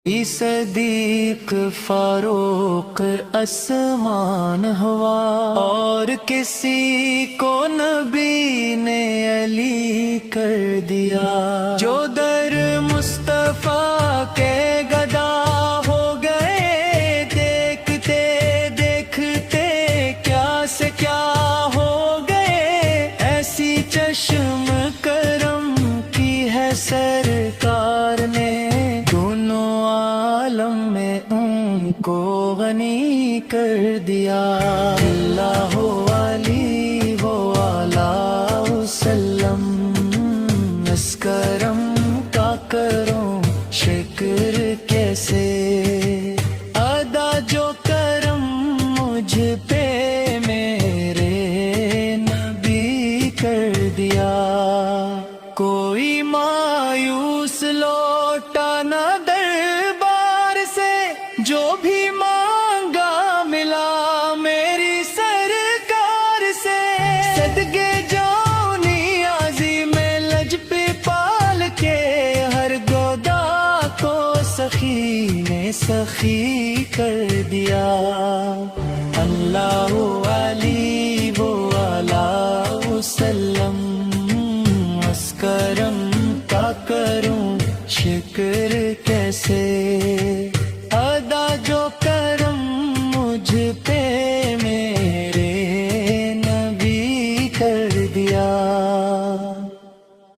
صدیق فاروق آسمان ہوا، اور کسی کو نبی نے علی کر دیا۔ جو در مصطفیٰ کے گدا ہو گئے، دیکھتے دیکھتے کیا سے کیا ہو گئے۔ ایسی چشم کرم کی ہے سرکار نے، میں ان کو غنی کر دیا۔ اللہ علیہ وآلہ وسلم، اس کرم کا کروں شکر کیسے، ادا جو کرم مجھ پہ میرے نبی کر دیا۔ کوئی مایوس لوٹا نہ جو بھی مانگا ملا میری سرکار سے۔ صدقے جاؤں نیازی میں لج پہ پال کے، ہر گودا کو سخی نے سخی کر دیا۔ اللہ علیہ وآلہ وسلم، اس کرم کا کروں شکر کیسے۔